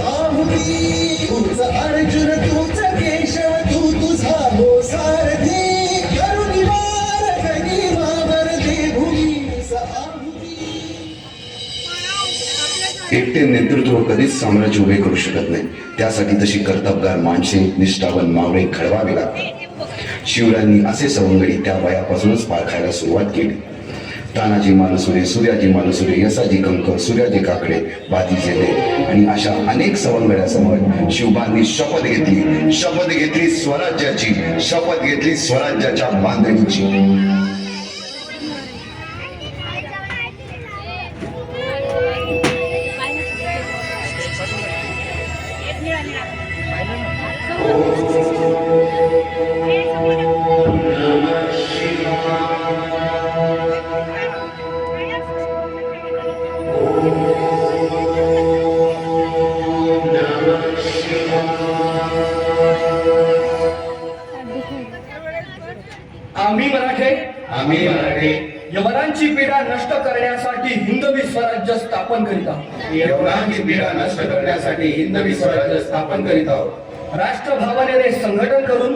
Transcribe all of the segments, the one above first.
आहुती तूच अर्जुन तूच केशव तू तुझा हो सारथी करुणी वार गनिमावर दे भूमीस आहुती. एकटे नेतृत्व कधीच साम्राज्य उभे करू शकत नाही. त्यासाठी तशी कर्तबगार माणसे निष्ठावन मावळे घडवावे लागतात. शिवरायांनी असे सवंगडी त्या वयापासूनच पाळखायला सुरुवात केली. तानाजी मालुसरे, सूर्याजी मालुसरे, यसाजी कंकर, सूर्याजी काकडे, बाजीचे दे आणि अशा अनेक सवंगड्यासमोर शिवबांनी शपथ घेतली स्वराज्याची, शपथ घेतली स्वराज्याच्या बांधणीची. आम्ही मराठे यवनांची पीडा नष्ट करण्यासाठी हिंदवी स्वराज्य स्थापन करीत आहोत. यवनांची पीडा नष्ट करण्यासाठी हिंदवी स्वराज्य स्थापन करीत आहोत. राष्ट्रभावनेने संघटन करून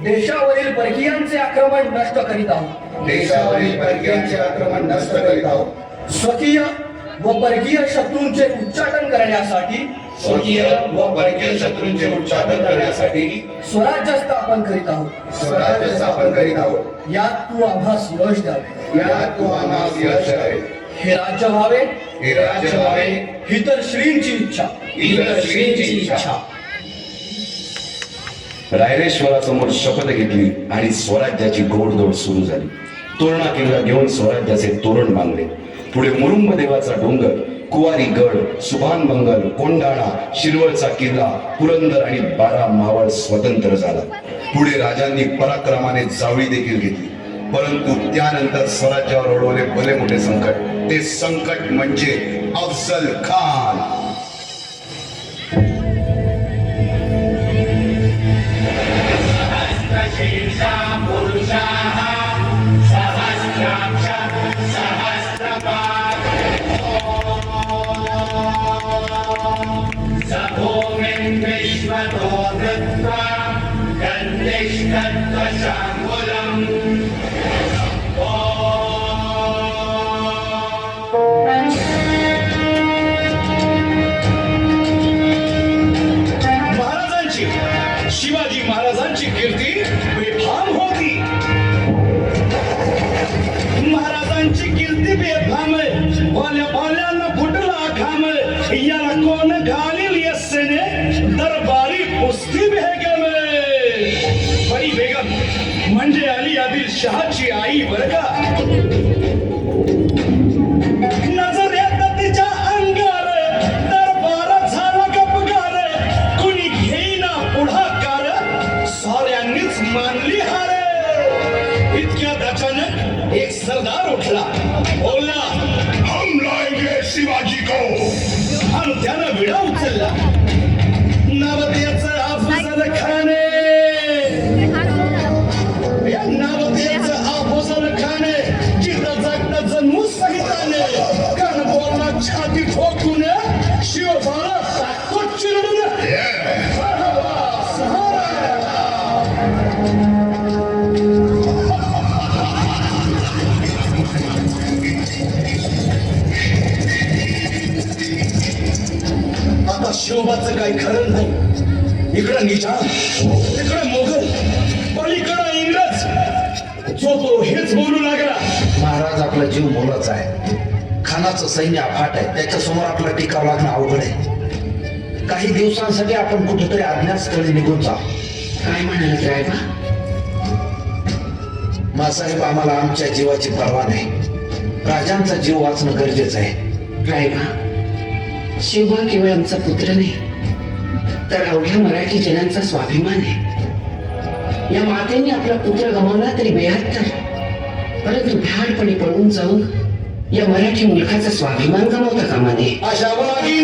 देशावरील परकीयांचे आक्रमण नष्ट करीत आहोत. देशावरील परकीयांचे आक्रमण नष्ट करीत आहोत. स्वकीय व परकीय शत्रूंचे उच्चाटन करण्यासाठी स्वकीय व परकीय शत्रूंचे उच्चाटन करण्यासाठी स्वराज्य स्थापन करीत आहोत. स्वराज्य स्थापन करीत आहोत. यात तू आम्हास यश द्यावे. यात तू आम्हास यश द्यावे. हे राज्य व्हावे, हे राज्य व्हावे, ही तर श्रींची इच्छा. इतर श्रींची इच्छा. रायरेश्वरासमोर शपथ घेतली आणि स्वराज्याची गोडदोड सुरू झाली. तोरणा किल्ला घेऊन स्वराज्याचे तोरण बांधले. पुढे मुरुंब देवाचा डोंगर, कुवारी गड, सुभान मंगल, कोंडाणा, शिरवळचा किल्ला, पुरंदर आणि 12 मावळ स्वतंत्र झाला. पुढे राजांनी पराक्रमाने जावळी देखील घेतली. परंतु त्यानंतर स्वराज्यावर ओढवले भले मोठे संकट. ते संकट म्हणजे अफजल खान. शिवाजी महाराजांची कीर्ती बेफाम होती. महाराजांची कीर्ती बेफाम, भोल्याभाल्यांना फुटला घाम. याला कोण घालील यस्सेने दरबारी कुस्ती बेगम. परी बेगम म्हणजे अली आदिल शहाची आई बर का. नजर येतात तिच्या अंगार, दरबार झाला गपगार. कुणी घेईना पुढाकार, साऱ्यांनीच मानली हार. इतक्यात अचानक एक सरदार उठला, बोलला, हम लाएंगे शिवाजी को. आणि त्यानं विडा उचलला. नाव त्याचं अफजल खान. या नाव त्याचं अफजल खान. जिथं जगत जन्मू सहिताने. कान बोलला छाती ठोकून, शिवबाला टाकतो चिरडून. आता शिवबाचं काही खरं नाही. इकडं निजाम, इकडं मोगल, पलीकडं इंग्रज. जो तो हेच बोलू लागला. महाराज आपला जीव मोलाचा आहे. खानाचं सैन्य अफाट आहे. त्याच्यासमोर आपला टिकाव लागणं अवघड आहे. काही दिवसांसाठी आपण कुठेतरी अज्ञातस्थळी निघून जा. काय म्हणाल रायबा? मासाहेब, आम्हाला आमच्या जीवाची पर्वा नाही. राजांचा जीव वाचणं गरजेचं आहे. रायबा, शिवबा केवळ आमचा पुत्र नाही, तर अवघ्या मराठी जनांचा स्वाभिमान आहे. या मातेने आपला पुत्र गमावला तरी 72, परंतु भ्याडपणे पळून जाऊन या मराठी मुलखाचा स्वाभिमान गमावता कामा नये. अशा वागी